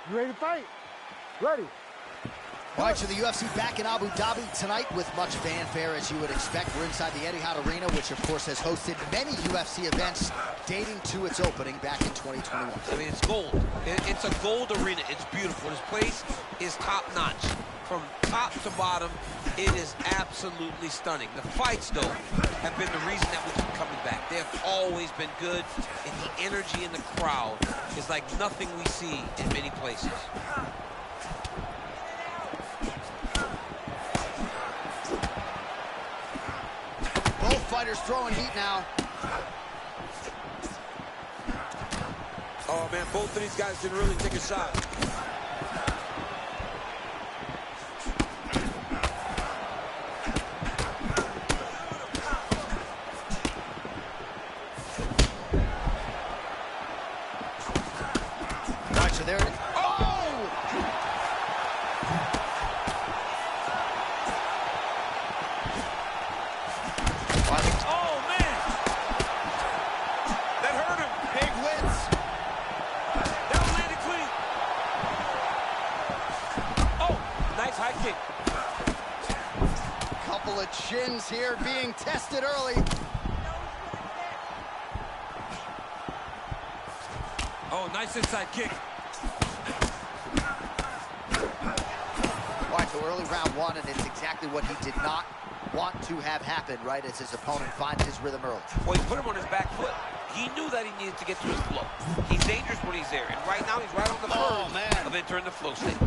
You ready to fight? Ready. All right, so the UFC back in Abu Dhabi tonight with much fanfare, as you would expect. We're inside the Etihad Arena, which, of course, has hosted many UFC events dating to its opening back in 2021. I mean, it's gold. It's a gold arena. It's beautiful. This place is top-notch. From top to bottom, it is absolutely stunning. The fights, though, have been the reason that we keep coming back. They have always been good, and the energy in the crowd is like nothing we see in many places. Both fighters throwing heat now. Oh, man, both of these guys didn't really take a shot. All right, so there it is. Couple of chins here being tested early. Oh, nice inside kick. All right, so early round one, and it's exactly what he did not want to have happen, right, as his opponent finds his rhythm early. Well, he put him on his back foot. He knew that he needed to get to his flow. He's dangerous when he's there, and right now he's right on the verge of entering the flow state.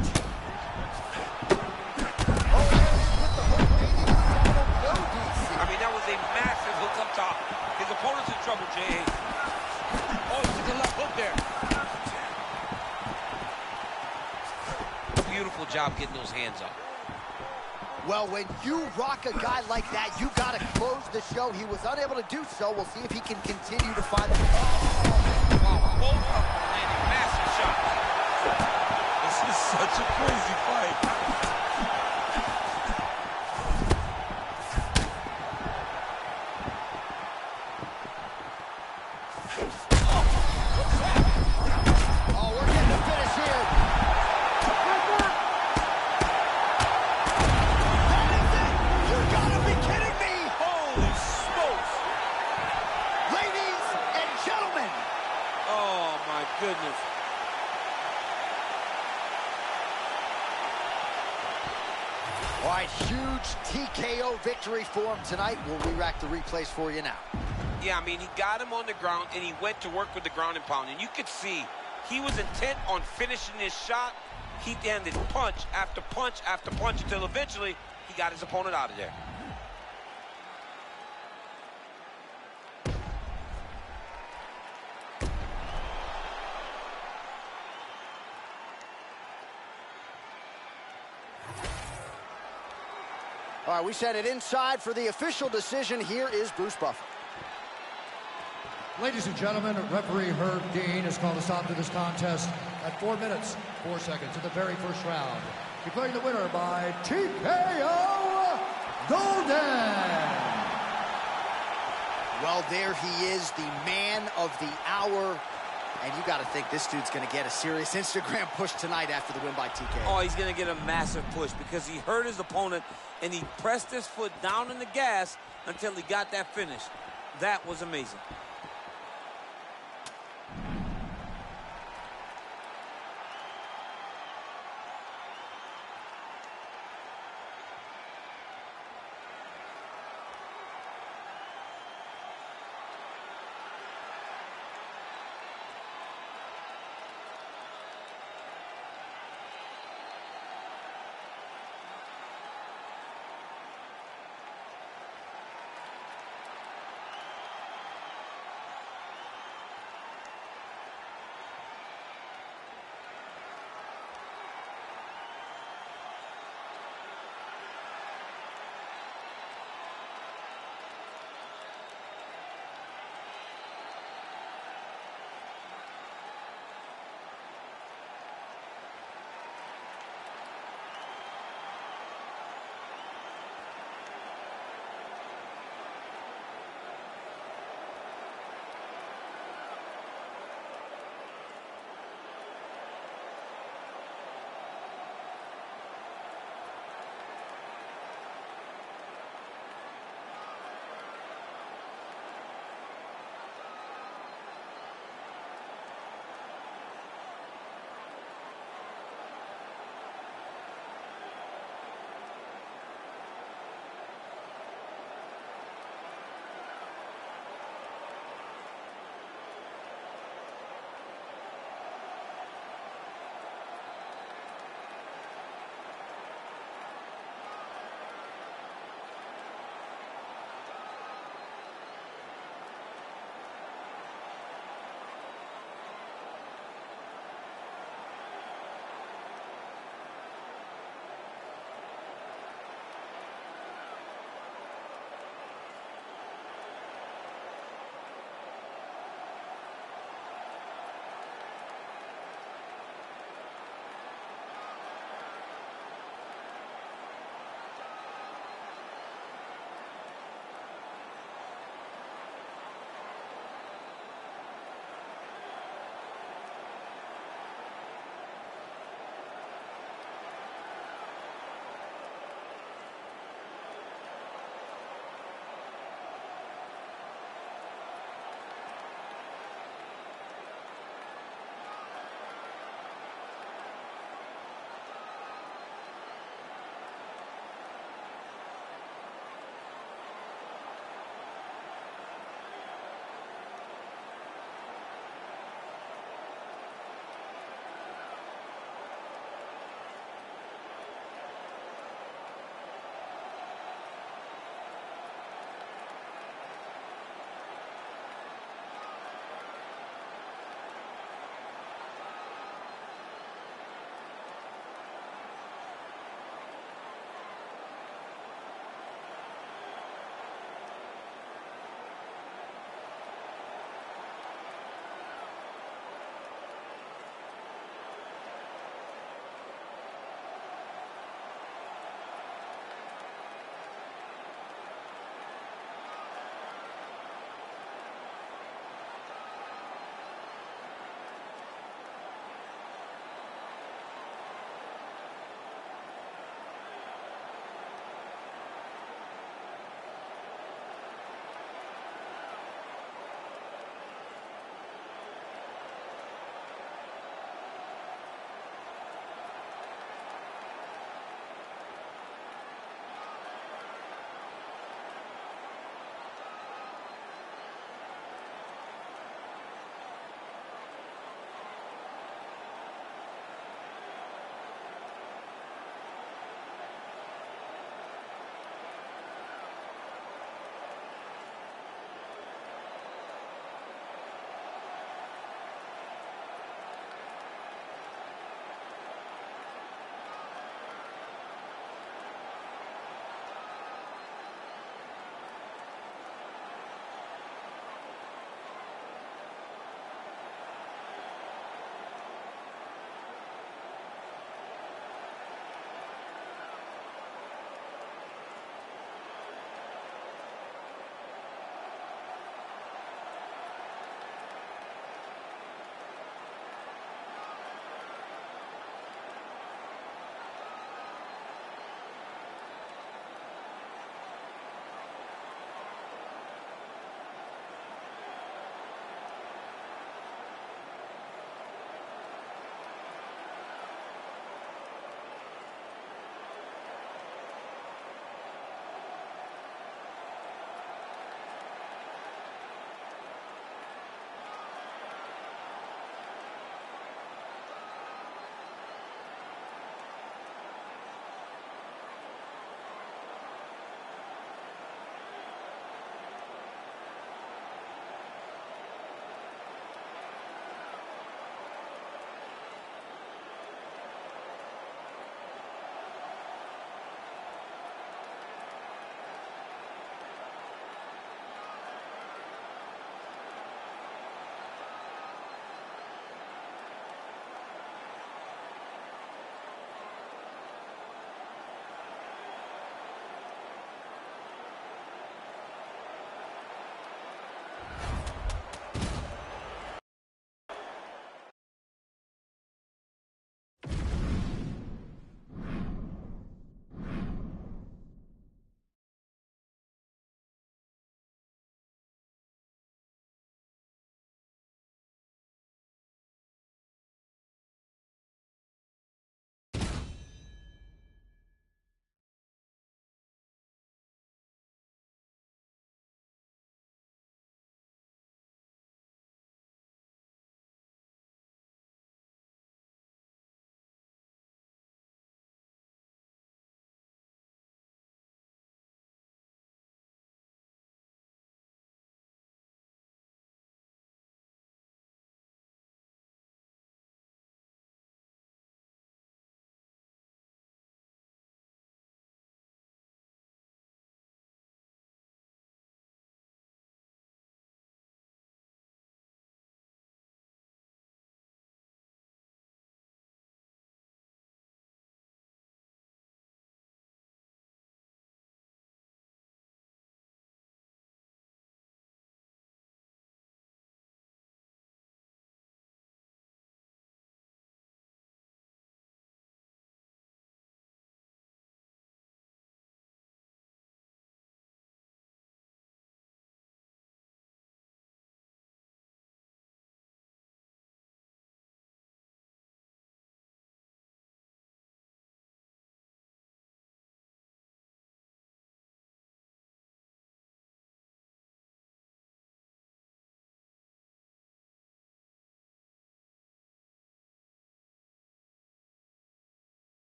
I mean, that was a massive hook up top. His opponent's in trouble, Jay. Oh, he took a left hook there. Beautiful job getting those hands up. Well, when you rock a guy like that, you got to close the show. He was unable to do so. We'll see if he can continue to find the... Both of them landing massive shots. This is such a crazy fight. Goodness. All right, huge TKO victory for him tonight. We'll re-rack the replays for you now. Yeah, I mean, he got him on the ground, and he went to work with the ground and pound. And you could see he was intent on finishing his shot. He landed punch after punch after punch until eventually he got his opponent out of there. All right, we sent it inside for the official decision. Here is Bruce Buffer. Ladies and gentlemen, referee Herb Dean has called a stop to this contest at 4 minutes, 4 seconds of the very first round. Declaring the winner by TKO Golden. Well, there he is, the man of the hour. And you got to think this dude's going to get a serious Instagram push tonight after the win by TKO. Oh, he's going to get a massive push because he hurt his opponent and he pressed his foot down in the gas until he got that finish. That was amazing.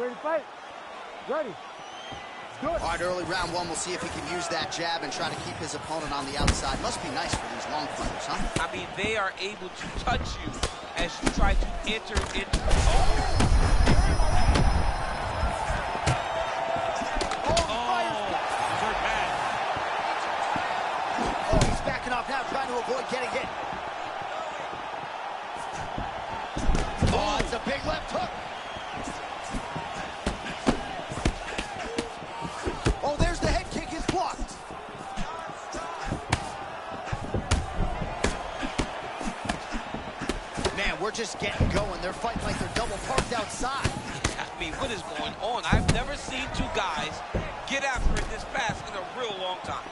ready to fight? Ready. Good. All right, early round one, we'll see if he can use that jab and try to keep his opponent on the outside. Must be nice for these long fighters, huh? I mean, they are able to touch you as you try to enter into... He's backing off now, trying to avoid getting hit. Oh, it's a big left hook. Oh, there's the head kick, is blocked. Man, we're just getting going. They're fighting like they're double parked outside. I mean, what is going on? I've never seen two guys get after it this fast in a real long time.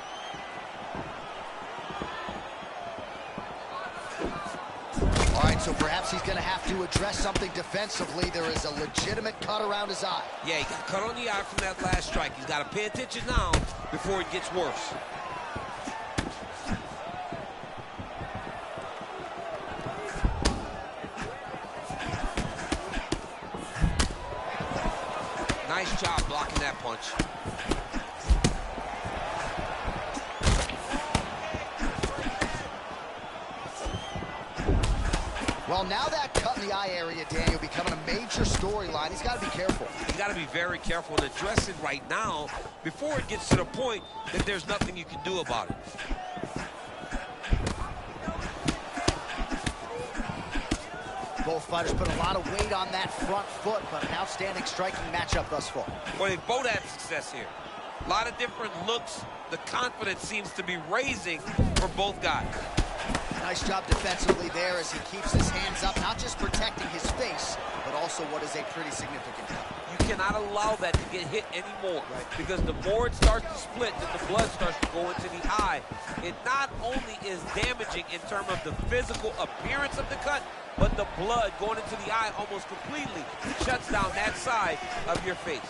All right, so perhaps he's going to have to address something defensively. There is a legitimate cut around his eye. Yeah, he got cut on the eye from that last strike. He's got to pay attention now before it gets worse. Nice job blocking that punch. Well, now that cut in the eye area, Daniel, becoming a major storyline. He's got to be careful. You got to be very careful and address it right now before it gets to the point that there's nothing you can do about it. Both fighters put a lot of weight on that front foot, but an outstanding striking matchup thus far. Well, they both had success here. A lot of different looks. The confidence seems to be raising for both guys. Nice job defensively there as he keeps his hands up, not just protecting his face, but also what is a pretty significant cut. You cannot allow that to get hit anymore, right? Because the more it starts to split, then the blood starts to go into the eye. It not only is damaging in terms of the physical appearance of the cut, but the blood going into the eye almost completely shuts down that side of your face.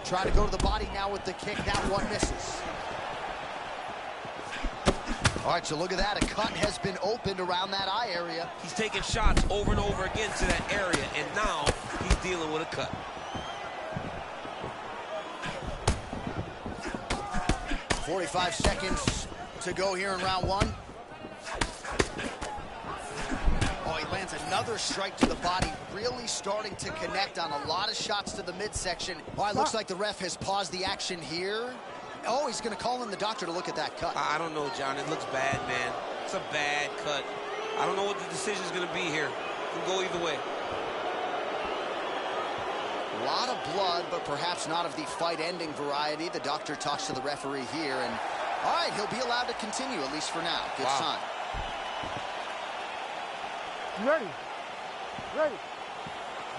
Try to go to the body now with the kick. That one misses. All right, so look at that. A cut has been opened around that eye area. He's taking shots over and over again to that area, and now he's dealing with a cut. .45 seconds to go here in round one. Oh, he lands another strike to the body, really starting to connect on a lot of shots to the midsection. Oh, it looks like the ref has paused the action here. Oh, he's going to call in the doctor to look at that cut. I don't know, John. It looks bad, man. It's a bad cut. I don't know what the decision's going to be here. It can go either way. A lot of blood, but perhaps not of the fight-ending variety. The doctor talks to the referee here, and all right, he'll be allowed to continue, at least for now. Good sign. Ready. Ready.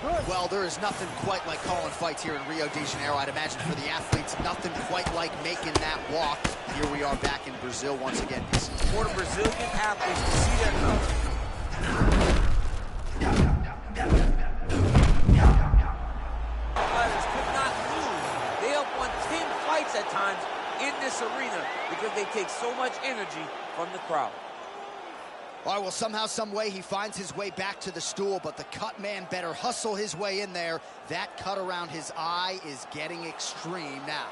Good. Well, there is nothing quite like calling fights here in Rio de Janeiro. I'd imagine for the athletes, nothing quite like making that walk. Here we are back in Brazil once again. For the Brazilian athletes to see their fighters could not lose. They have won 10 fights at times in this arena because they take so much energy from the crowd. All right, well, somehow, some way, he finds his way back to the stool, but the cut man better hustle his way in there. That cut around his eye is getting extreme now.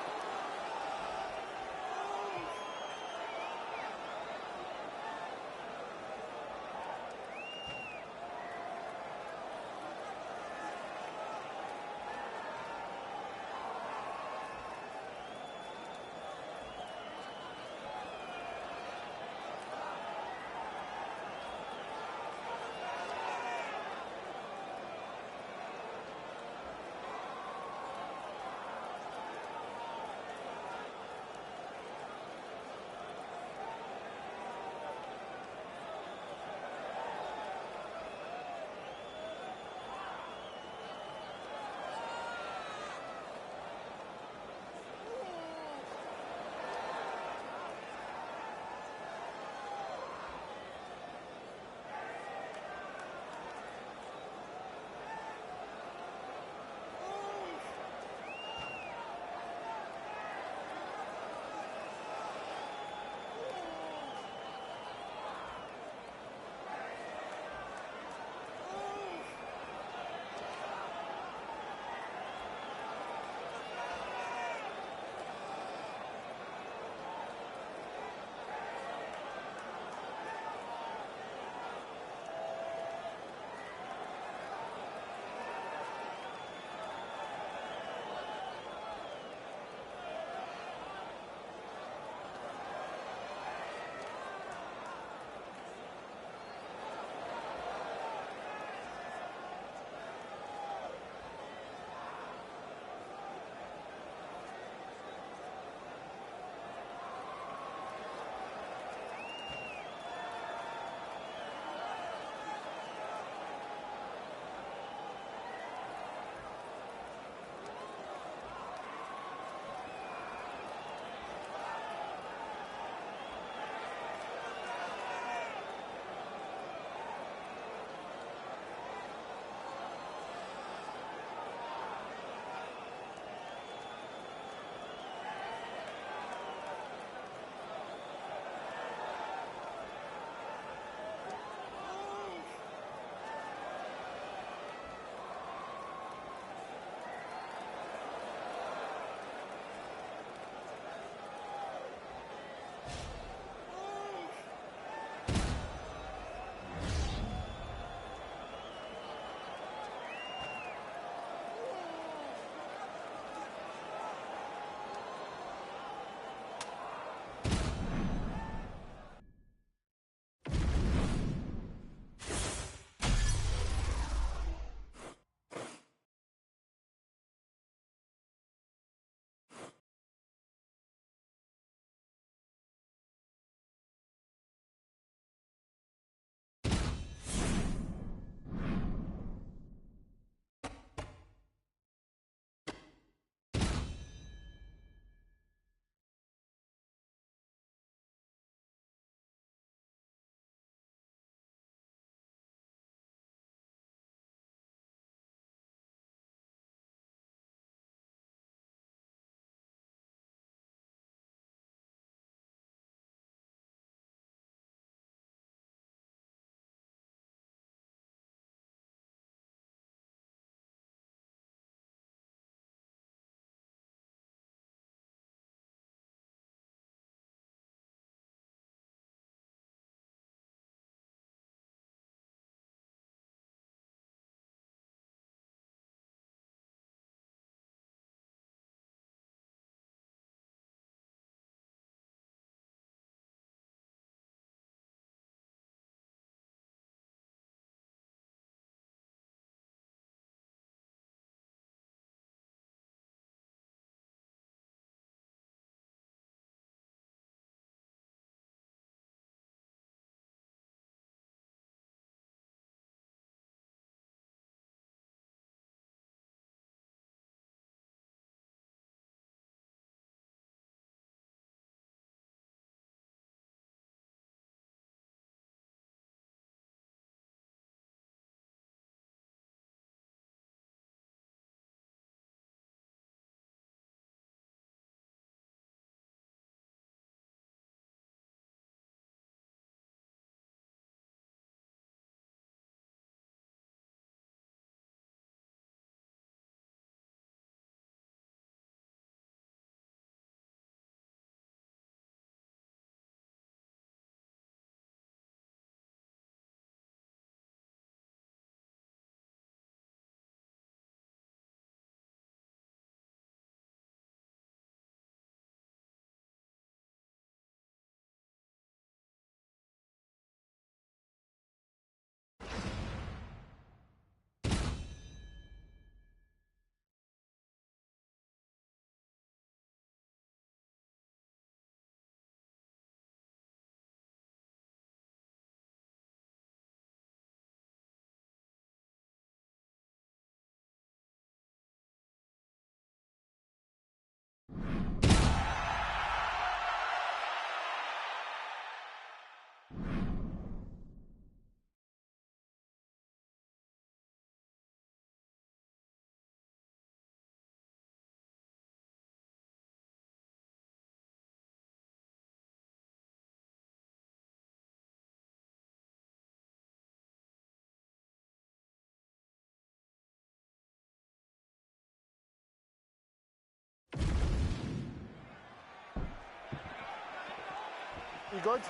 You good?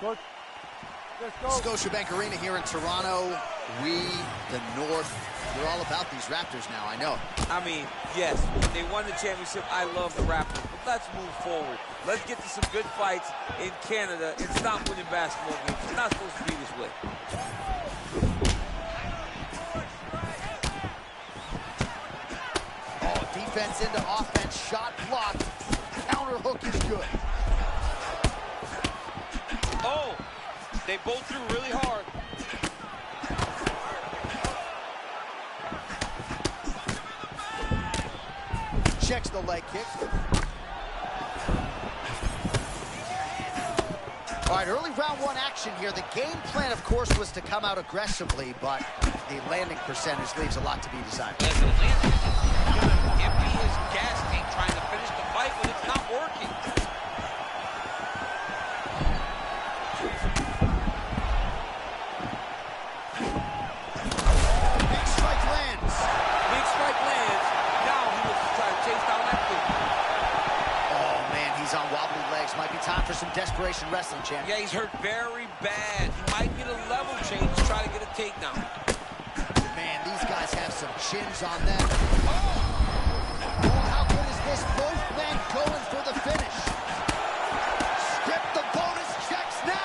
Good. Let's go. Scotiabank Arena here in Toronto. We, the North, we're all about these Raptors now, I know. I mean, yes, when they won the championship, I love the Raptors. But let's move forward. Let's get to some good fights in Canada and stop winning basketball games. It's not supposed to be this way. Oh, defense into offense, shot blocked. Counter hook is good. Oh, they both threw really hard. Checks the leg kick. All right, early round one action here. The game plan, of course, was to come out aggressively, but the landing percentage leaves a lot to be desired. As the landing is gonna empty his gas tank trying to finish the fight, but it's not working. Big strike lands. Big strike lands. Now he looks to try to chase down that kick. Oh, man, he's on wobbly legs. Might be time for some desperation wrestling, champ. Yeah, he's hurt very bad. He might need a level change to try to get a takedown. Man, these guys have some chins on them. Oh, how good is this? Both men going for the finish. Skip the bonus checks now.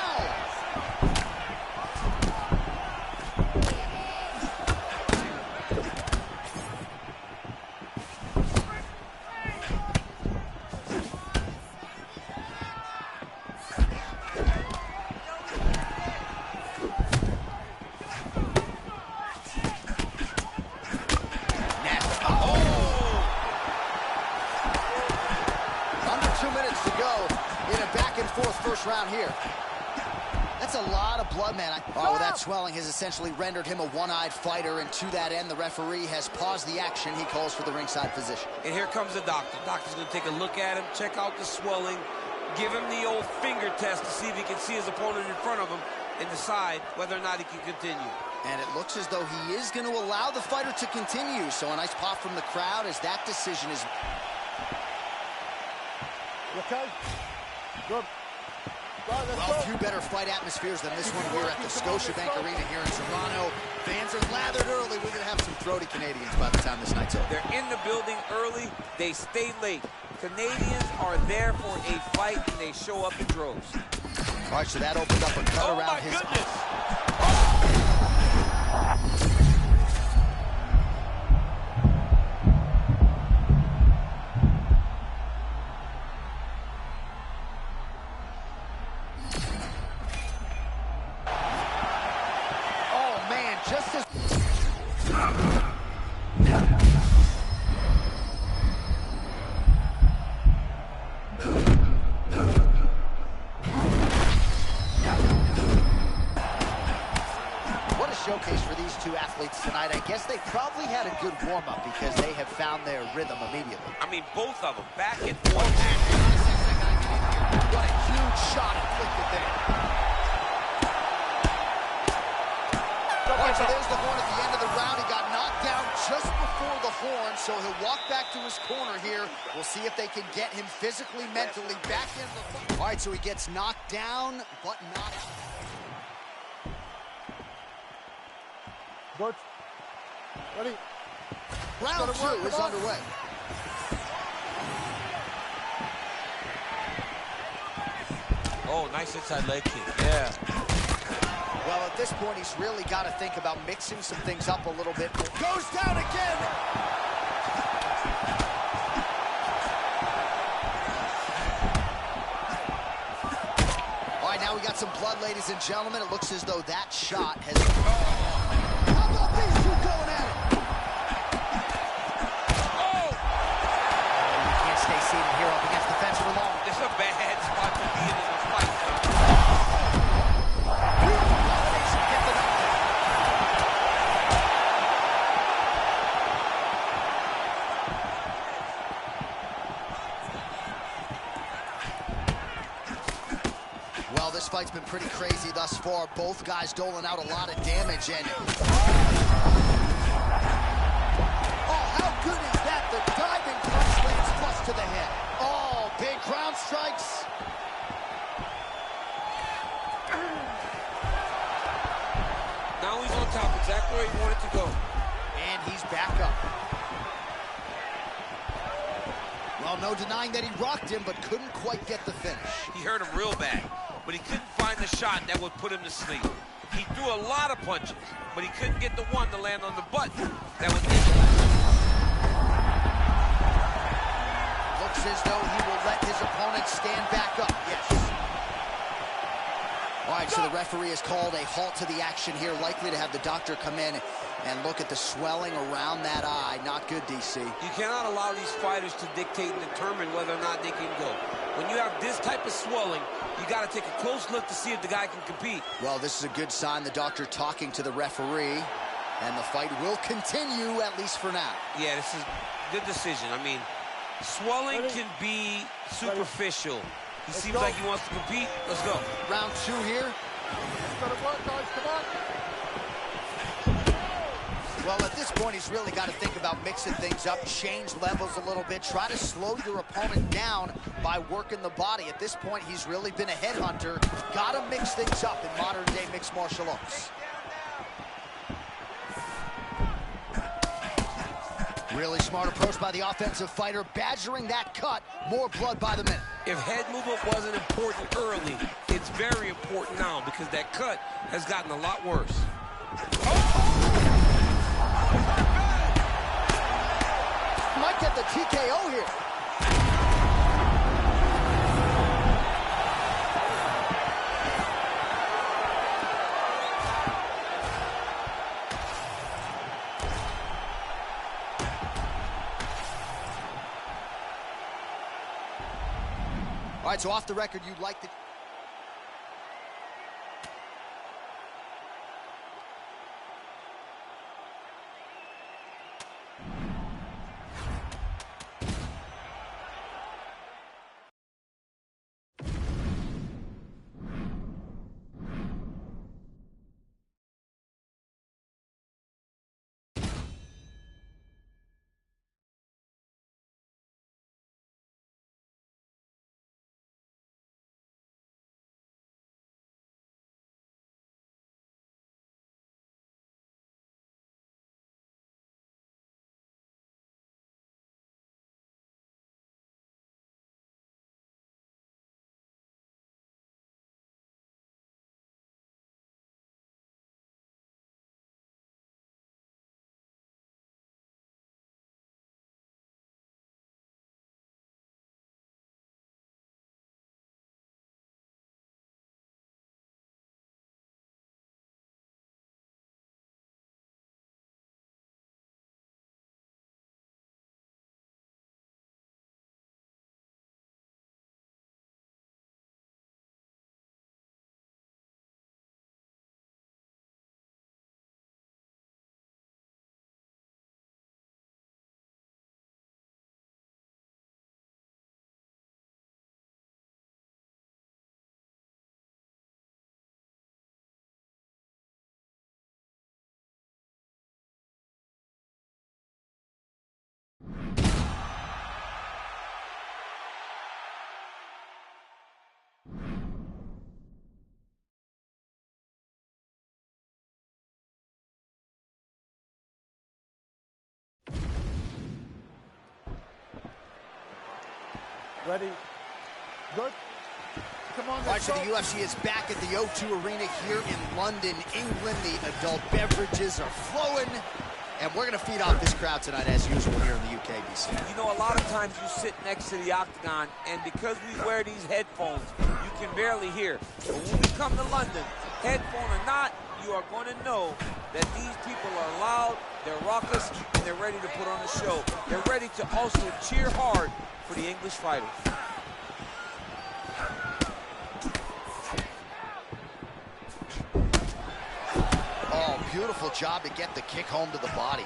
Under 2 minutes to go in a back-and-forth first round here. That's a lot of blood, man. Oh, that swelling has essentially rendered him a one-eyed fighter, and to that end, the referee has paused the action. He calls for the ringside physician. And here comes the doctor. Doctor's gonna take a look at him, check out the swelling, give him the old finger test to see if he can see his opponent in front of him and decide whether or not he can continue. And it looks as though he is going to allow the fighter to continue. So a nice pop from the crowd as that decision is... You okay? Good. Right, let's Well, go. few better fight atmospheres than this one here at the Scotiabank Arena here in Toronto. Fans are lathered early. We're going to have some throaty Canadians by the time this night's over. They're in the building early. They stay late. Canadians are there for a fight, and they show up in droves. All right, so that opened up a cut Oh, around my his... goodness! Oh, man, just as... What a showcase for these two athletes tonight. I guess they probably had a good warm-up because they have found their rhythm immediately. I mean, both of them, back and forth. What a huge shot inflicted there. All right, so there's the horn at the end of the round. He got knocked down just before the horn, so he'll walk back to his corner here. We'll see if they can get him physically, mentally back in the fight. All right, so he gets knocked down, but not out. Good. Ready? Round two is underway. Oh, nice inside leg kick, yeah. Well, at this point, he's really got to think about mixing some things up a little bit. Goes down again. All right, now we got some blood, ladies and gentlemen. It looks as though that shot has... How about these two going at it? Oh! You can't stay seated here up against the fence for long. This is a bad spot to be in a fight. Beautiful combination. Get the knockdown. Well, this fight's been pretty crazy thus far. Both guys doling out a lot of damage, and... Oh, how good is that? The diving punch lands flush to the head. Oh, big ground strikes. where he wanted to go. And he's back up. Well, no denying that he rocked him, but couldn't quite get the finish. He hurt him real bad, but he couldn't find the shot that would put him to sleep. He threw a lot of punches, but he couldn't get the one to land on the button that would end it. Looks as though he will let his opponent stand back up. Yes. All right, so the referee has called a halt to the action here, likely to have the doctor come in and look at the swelling around that eye. Not good, DC. You cannot allow these fighters to dictate and determine whether or not they can go. When you have this type of swelling, you got to take a close look to see if the guy can compete. Well, this is a good sign. The doctor talking to the referee, and the fight will continue, at least for now. Yeah, this is a good decision. I mean, swelling can be superficial. He seems like he wants to compete. Let's go. Round 2 here. It's gonna work, guys. Come on. Well, at this point, he's really got to think about mixing things up, change levels a little bit, try to slow your opponent down by working the body. At this point, he's really been a headhunter. Got to mix things up in modern-day mixed martial arts. Really smart approach by the offensive fighter, badgering that cut. More blood by the minute. If head movement wasn't important early, it's very important now because that cut has gotten a lot worse. Might get the TKO here. All right, so off the record, you'd like to... Ready. Good. Come on, All right, so the UFC is back at the O2 Arena here in London, England. The adult beverages are flowing, and we're going to feed off this crowd tonight as usual here in the UK, BC. You know, a lot of times you sit next to the octagon, and because we wear these headphones, you can barely hear. But when we come to London, headphone or not, you are going to know that these people are loud, they're raucous, and they're ready to put on a show. They're ready to also cheer hard for the English fighters. Oh, beautiful job to get the kick home to the body.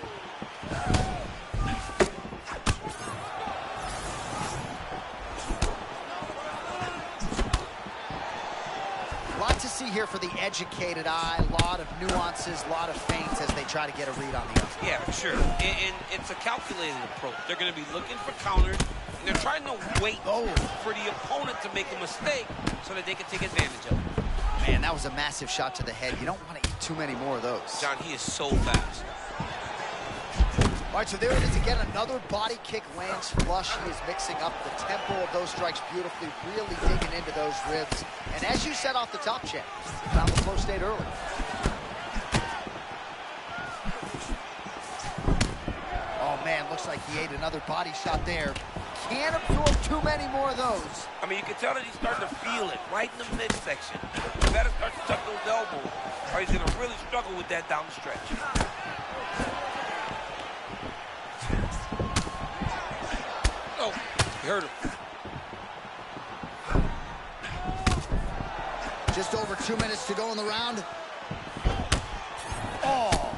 A lot to see here for the educated eye. A lot of nuances, a lot of feints as they try to get a read on the other. Yeah, for sure. And it's a calculated approach. They're going to be looking for counters, and they're trying to wait for the opponent to make a mistake so that they can take advantage of it. Man, that was a massive shot to the head. You don't want to eat too many more of those. John, he is so fast. All right, so there it is again. Another body kick lands flush. He is mixing up the tempo of those strikes beautifully, really digging into those ribs. And as you said off the top, Champ, found the flow state early. Oh, man, looks like he ate another body shot there. Can't absorb too many more of those. I mean, you can tell that he's starting to feel it right in the midsection. You better start to tuck those elbows, or he's going to really struggle with that down the stretch. Oh, he hurt him. Just over 2 minutes to go in the round. Oh,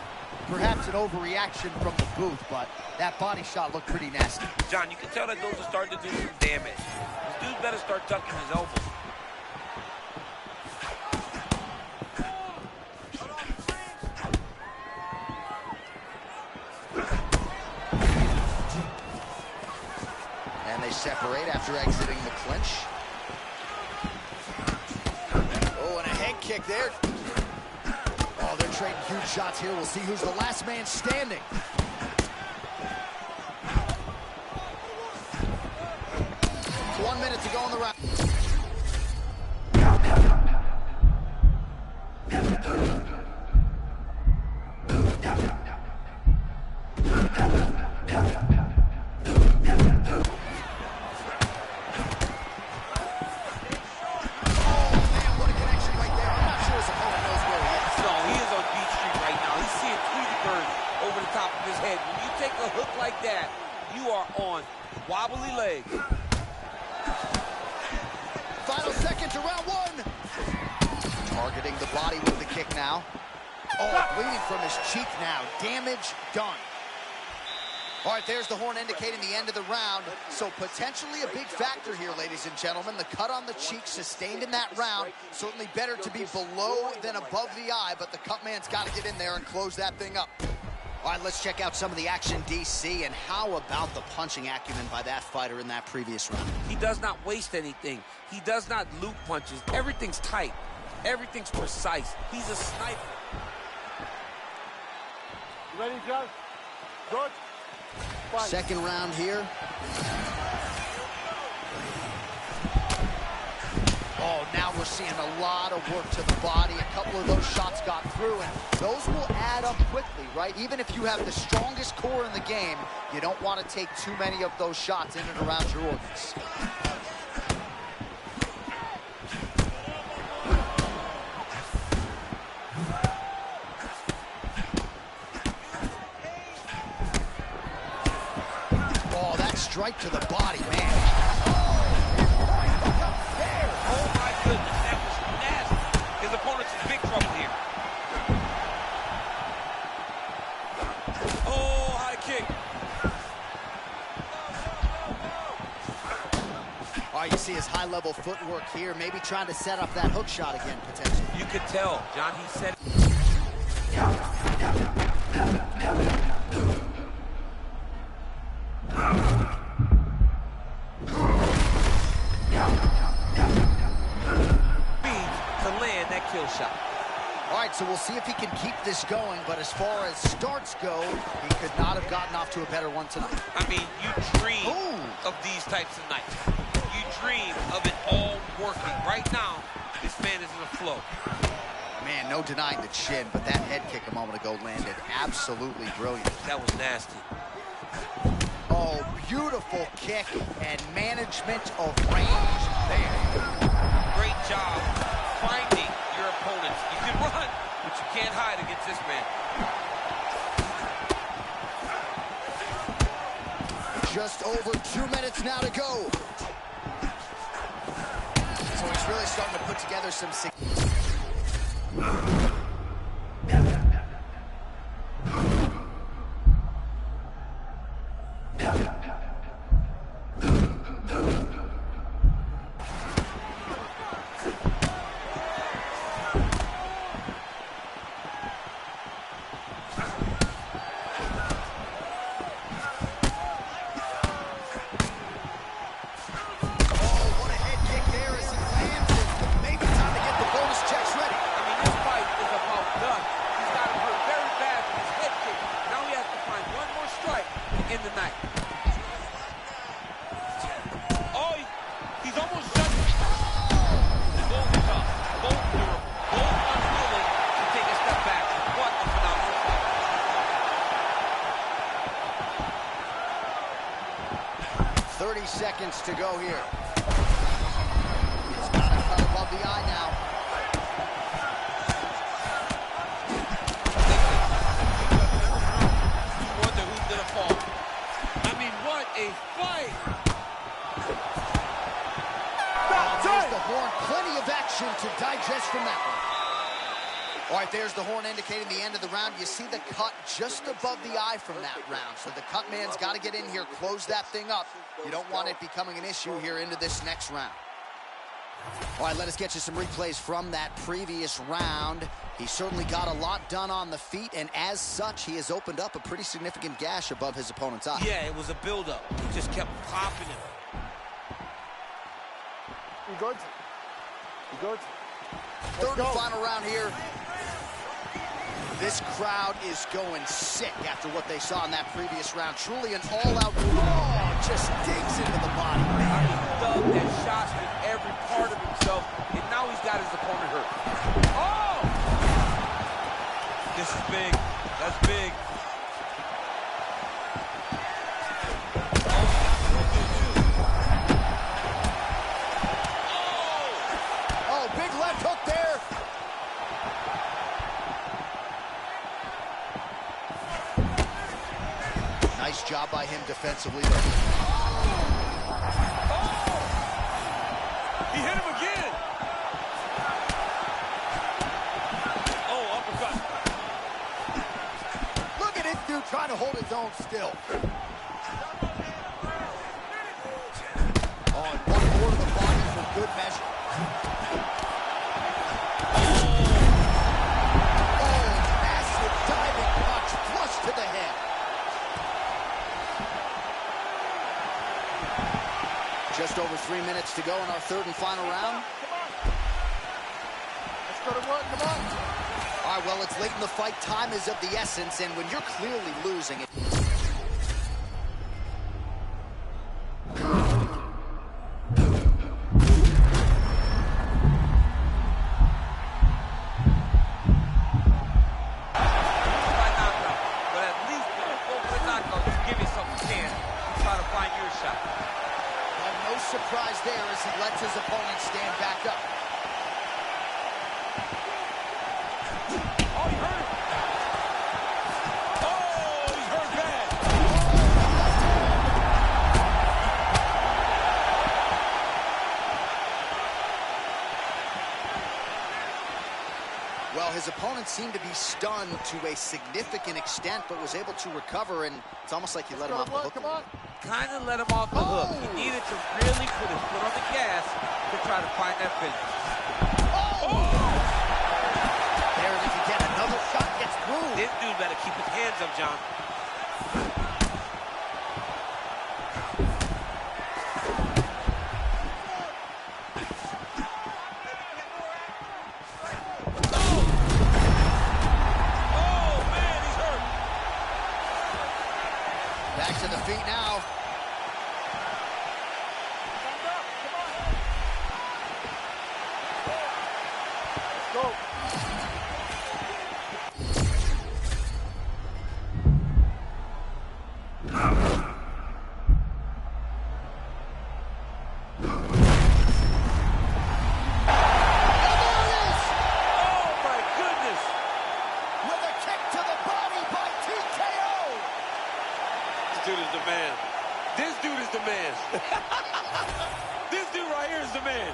perhaps an overreaction from the booth, but that body shot looked pretty nasty. John, you can tell that those are starting to do some damage. This dude better start tucking his elbows. And they separate after exiting the clinch. Oh, and a head kick there. Oh, they're trading huge shots here. We'll see who's the last man standing. One minute to go in the round. Wobbly legs. Final seconds of round one. Targeting the body with the kick now. Oh, bleeding from his cheek now. Damage done. All right, there's the horn indicating the end of the round. So potentially a big factor here, ladies and gentlemen. The cut on the cheek sustained in that round. Certainly better to be below than above the eye, but the cut man's got to get in there and close that thing up. All right, let's check out some of the action, DC, and how about the punching acumen by that fighter in that previous round? He does not waste anything. He does not loop punches. Everything's tight. Everything's precise. He's a sniper. You ready, John? Good. Fight. Second round here. Oh, now we're seeing a lot of work to the body. A couple of those shots got through, and those will add up quickly, right? Even if you have the strongest core in the game, you don't want to take too many of those shots in and around your organs. Oh, that strike to the body, man. You see his high-level footwork here, maybe trying to set up that hook shot again, potentially. You could tell, John, he said... to land that kill shot. All right, so we'll see if he can keep this going, but as far as starts go, he could not have gotten off to a better one tonight. I mean, you dream of these types of nights. Dream of it all working. Right now, this man is in a flow. Man, no denying the chin, but that head kick a moment ago landed absolutely brilliant. That was nasty. Oh, beautiful kick and management of range there. Great job finding your opponents. You can run, but you can't hide against this man. Just over 2 minutes now to go. So he's really starting to put together some... seconds to go here. He's got it cut above the eye now. You wonder who's gonna fall. I mean, what a fight! There's the horn. Plenty of action to digest from that one. All right, there's the horn indicating the end of the round. You see the cut just above the eye from that round. So the cut man's got to get in here, close that thing up. You don't want it becoming an issue here into this next round. All right, let us get you some replays from that previous round. He certainly got a lot done on the feet, and as such, he has opened up a pretty significant gash above his opponent's eye. Yeah, it was a buildup. He just kept popping him. You good? You good? Third and final round here. This crowd is going sick after what they saw in that previous round. Truly an all-out, just digs into the body, man. He dug that shot with every part of himself, and now he's got his opponent hurt. Oh! This is big. That's big. Oh, big left hook there. Nice job by him defensively. He hit him again. Oh, uppercut. Look at this dude trying to hold his own still. Oh, and one more to the body for good measure. Oh, massive diving punch, flush to the head. Just over 3 minutes to go in our third and final round. Let's go to work, come on. All right, well, it's late in the fight. Time is of the essence, and when you're clearly losing it. Surprise there as he lets his opponent stand back up. Oh, he hurt him. Oh, he's hurt bad. Well, his opponent seemed to be stunned to a significant extent, but was able to recover, and it's almost like he let him off the hook. Come on. Kind of let him off the hook. He needed to really put his foot on the gas to try to find that finish. There it is again. Another shot gets through. This dude better keep his hands up, John. Back to the feet now. Go. Dude is the man. This dude is the man. This dude right here is the man.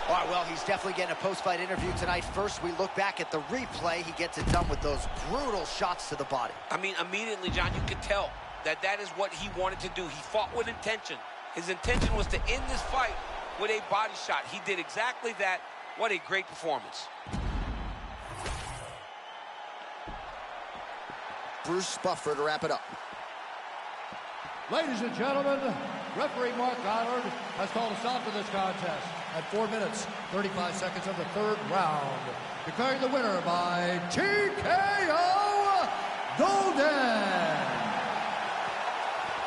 All right, well, he's definitely getting a post-fight interview tonight. First, we look back at the replay. He gets it done with those brutal shots to the body. I mean, immediately, John, you could tell that that is what he wanted to do. He fought with intention. His intention was to end this fight with a body shot. He did exactly that. What a great performance. Bruce Buffer to wrap it up. Ladies and gentlemen, referee Mark Goddard has called a stop to this contest at 4 minutes, 35 seconds of the third round, declaring the winner by TKO Golden.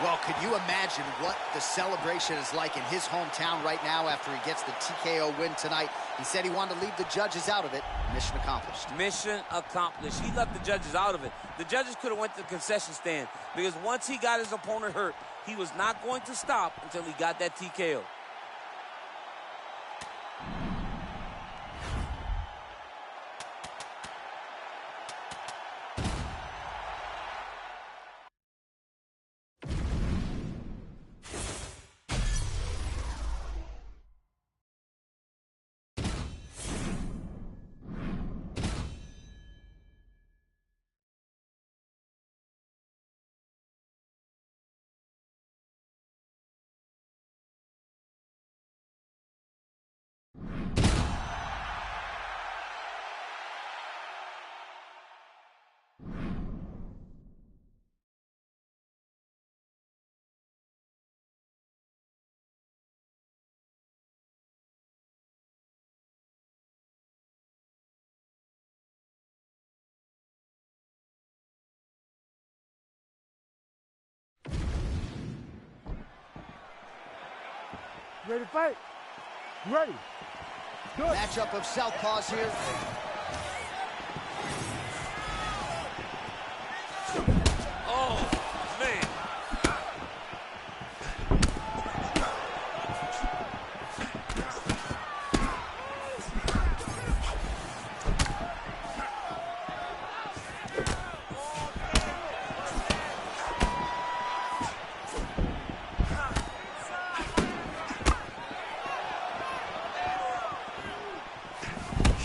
Well, could you imagine what the celebration is like in his hometown right now after he gets the TKO win tonight? He said he wanted to leave the judges out of it. Mission accomplished. Mission accomplished. He left the judges out of it. The judges could have went to the concession stand because once he got his opponent hurt, he was not going to stop until he got that TKO. Ready to fight? Ready. Good. Matchup of southpaws here. Oh, man.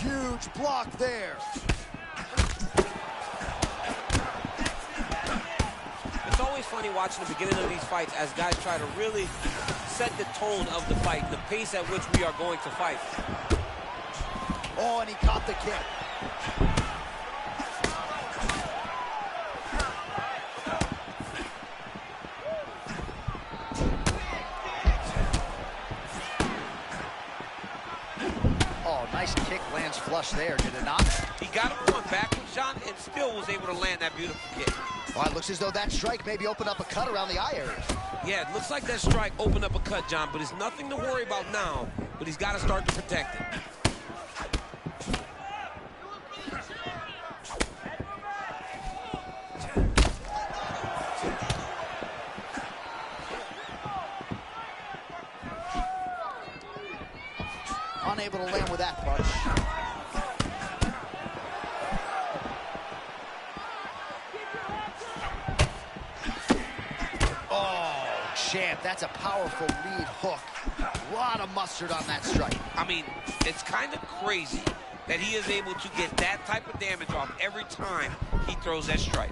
Huge block there. It's always funny watching the beginning of these fights as guys try to really set the tone of the fight, the pace at which we are going to fight. Oh, and he caught the kick. Oh, nice kick lands flush there, did it not? He got him going backwards, John, and still was able to land that beautiful kick. Well, it looks as though that strike maybe opened up a cut around the eye area. Yeah, it looks like that strike opened up a cut, John, but it's nothing to worry about now, but he's got to start to protect it. Unable to land with that punch. Oh, champ, that's a powerful lead hook. A lot of mustard on that strike. I mean, it's kind of crazy that he is able to get that type of damage off every time he throws that strike.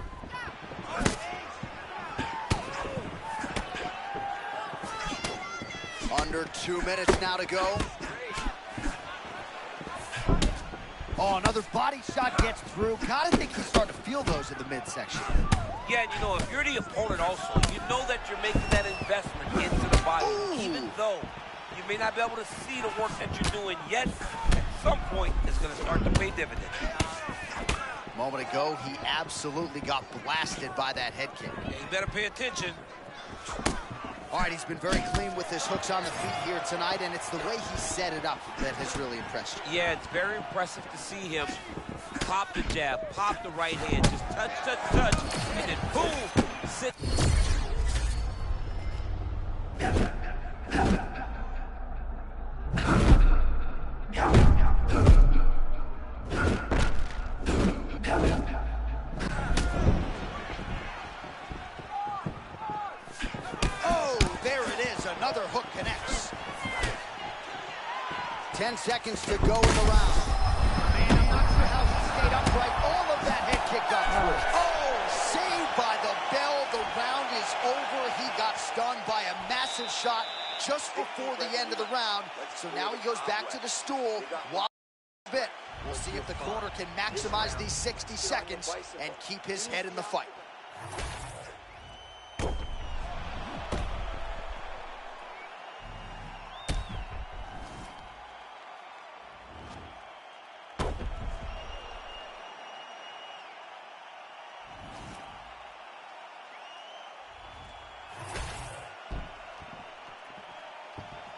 Under 2 minutes now to go. Oh, another body shot gets through. Gotta think he's starting to feel those in the midsection. Yeah, and you know, if you're the opponent also, you know that you're making that investment into the body. Ooh. Even though you may not be able to see the work that you're doing yet, at some point it's going to start to pay dividends. A moment ago, he absolutely got blasted by that head kick. Yeah, you better pay attention. All right, he's been very clean with his hooks on the feet here tonight, and it's the way he set it up that has really impressed you. Yeah, it's very impressive to see him pop the jab, pop the right hand, just touch, touch, touch, and then boom, sit. Oh, there it is. Another hook connects. 10 seconds to go in the round. Man, I'm not sure how he stayed upright. All of that head kick got through. Oh, saved by the bell. The round is over. He got stunned by a massive shot just before the end of the round. So now he goes back to the stool. Watch a bit. We'll see if the corner can maximize these 60 seconds and keep his head in the fight.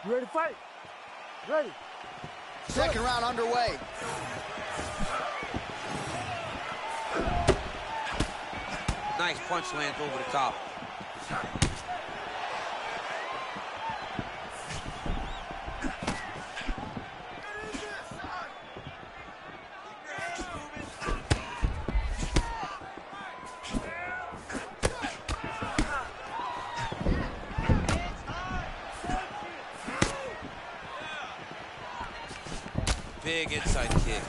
You ready to fight? Ready. Second round underway. Nice punch lands over the top. Big inside kick.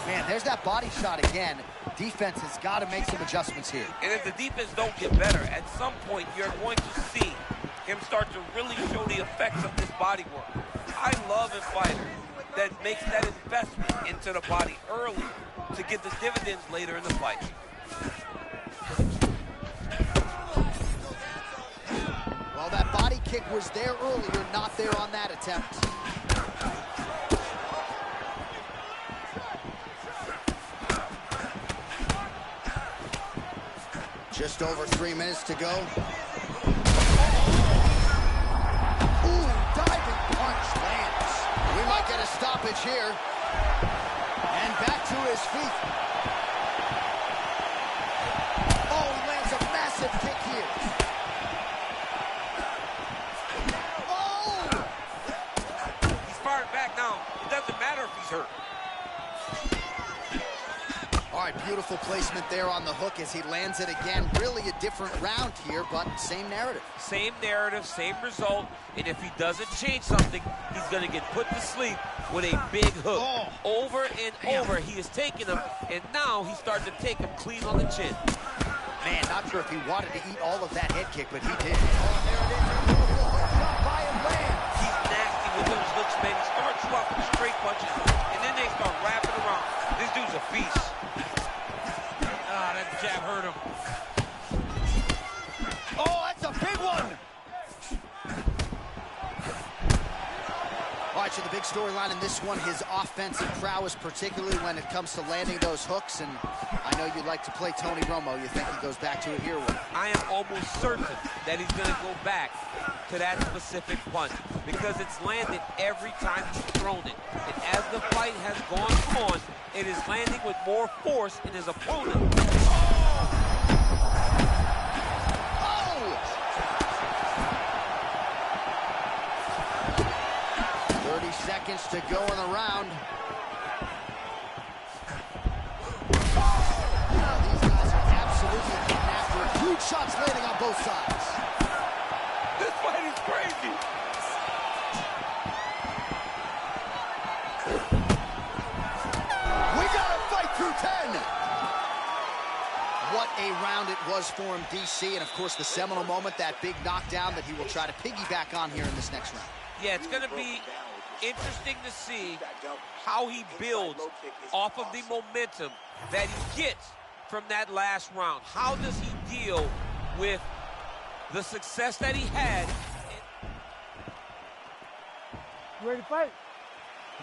Man, there's that body shot again. Defense has got to make some adjustments here. And if the defense don't get better, at some point you're going to see him start to really show the effects of this body work. I love a fighter that makes that investment into the body early to get the dividends later in the fight. Well, that body kick was there earlier, not there on that attempt. Just over 3 minutes to go. Ooh, diving punch lands. We might get a stoppage here. And back to his feet. Oh, he lands a massive kick here. Oh! He's firing back now. It doesn't matter if he's hurt. All right, beautiful placement there on the hook as he lands it again. Really a different round here, but same narrative. Same narrative, same result, and if he doesn't change something, he's going to get put to sleep with a big hook. Oh. Over and over, he is taking him, and now he's starting to take him clean on the chin. Man, not sure if he wanted to eat all of that head kick, but he did. Oh, there it is. A beautiful hook shot by him lands. He's nasty with those hooks, man. He starts you off with straight punches, and then they start wrapping around. This dude's a beast. Ah, that jab hurt him. Oh, that's a big one. All right, so the big storyline in this one, his offensive prowess, particularly when it comes to landing those hooks. And I know you like to play Tony Romo. You think he goes back to it here? I am almost certain that he's going to go back to that specific punch because it's landed every time he's thrown it. And as the fight has gone on, it is landing with more force in his opponent. 30 seconds to go in the round. Now these guys are absolutely getting after it. Huge shots landing on both sides. This fight is crazy. We got to fight through 10. What a round it was for him, DC. And, of course, the seminal moment, that big knockdown that he will try to piggyback on here in this next round. Yeah, it's going to be interesting to see how he builds off of the momentum that he gets from that last round. How does he deal with the success that he had? You ready to fight?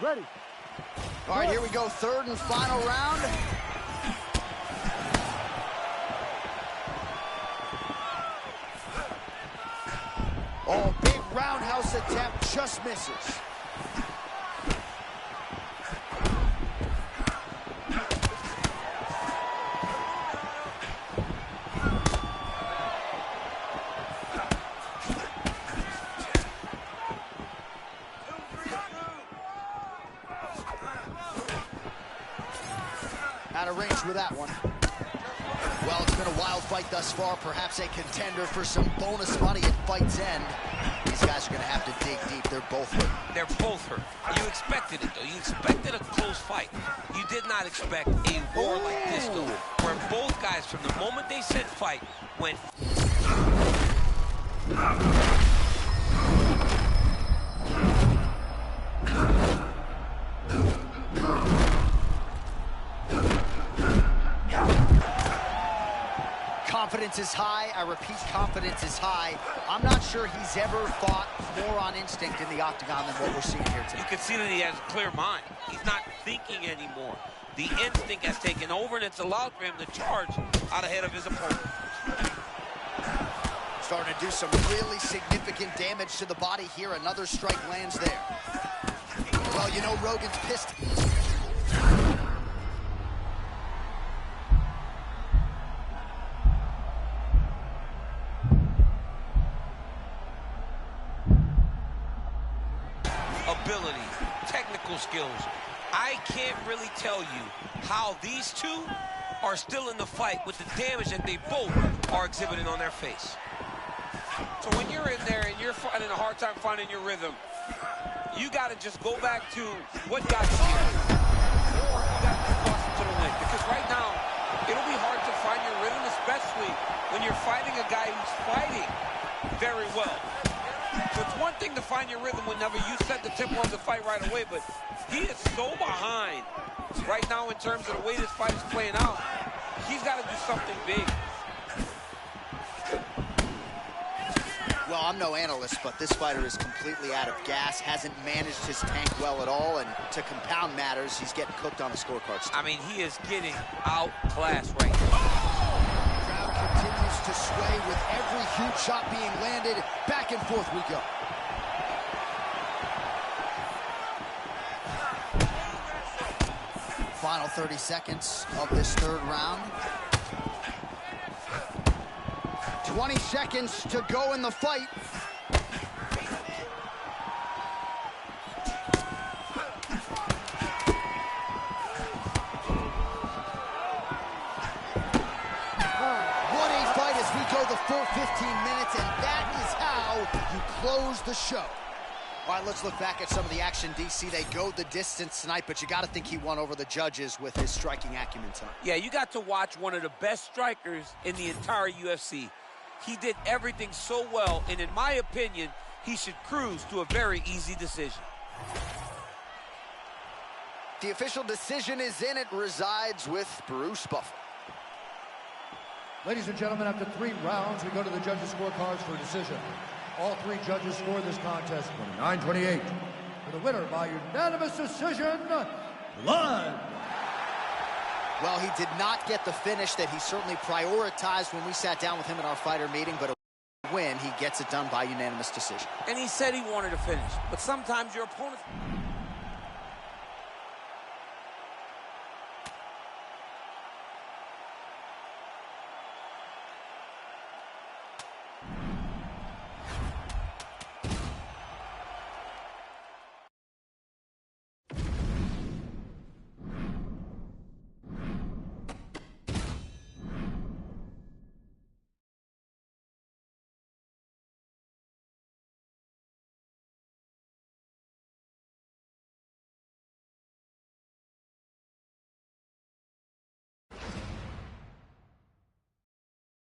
Ready. All right, here we go. Third and final round. Oh, big roundhouse attempt, just misses. Out of range with that one. Well, it's been a wild fight thus far, perhaps a contender for some bonus money at fight's end. These guys are going to have to dig deep. They're both hurt. They're both hurt. You expected it, though. You expected a close fight. You did not expect a war like this, though, where both guys, from the moment they said fight, went... Confidence is high. I repeat, confidence is high. I'm not sure he's ever fought more on instinct in the octagon than what we're seeing here today. You can see that he has a clear mind. He's not thinking anymore. The instinct has taken over, and it's allowed for him to charge out ahead of his opponent. Starting to do some really significant damage to the body here. Another strike lands there. Well, you know, Rogan's pissed. Ability, technical skills. I can't really tell you how these two are still in the fight with the damage that they both are exhibiting on their face. So when you're in there and you're finding a hard time finding your rhythm, you got to just go back to what got you here. Or you got to toss it to the wind. Because right now, it'll be hard to find your rhythm, especially when you're fighting a guy who's fighting very well. So it's one thing to find your rhythm whenever you set the tempo of the fight right away, but he is so behind right now in terms of the way this fight is playing out. He's got to do something big. Well, I'm no analyst, but this fighter is completely out of gas, hasn't managed his tank well at all, and to compound matters, he's getting cooked on the scorecards. I mean, he is getting outclassed right now. Crowd continues to sway with every huge shot being landed. Back and forth we go. Final 30 seconds of this third round. 20 seconds to go in the fight. What a fight as we go the full 15 minutes, and that is how you close the show. All right, let's look back at some of the action, DC. They go the distance tonight, but you got to think he won over the judges with his striking acumen tonight. Yeah, you got to watch one of the best strikers in the entire UFC. He did everything so well, and in my opinion, he should cruise to a very easy decision. The official decision is in. It resides with Bruce Buffer. Ladies and gentlemen, after 3 rounds, we go to the judges' scorecards for a decision. All 3 judges scored this contest 29-28. For the winner by unanimous decision, Lund. Well, he did not get the finish that he certainly prioritized when we sat down with him at our fighter meeting, but a win, he gets it done by unanimous decision. And he said he wanted to finish, but sometimes your opponent...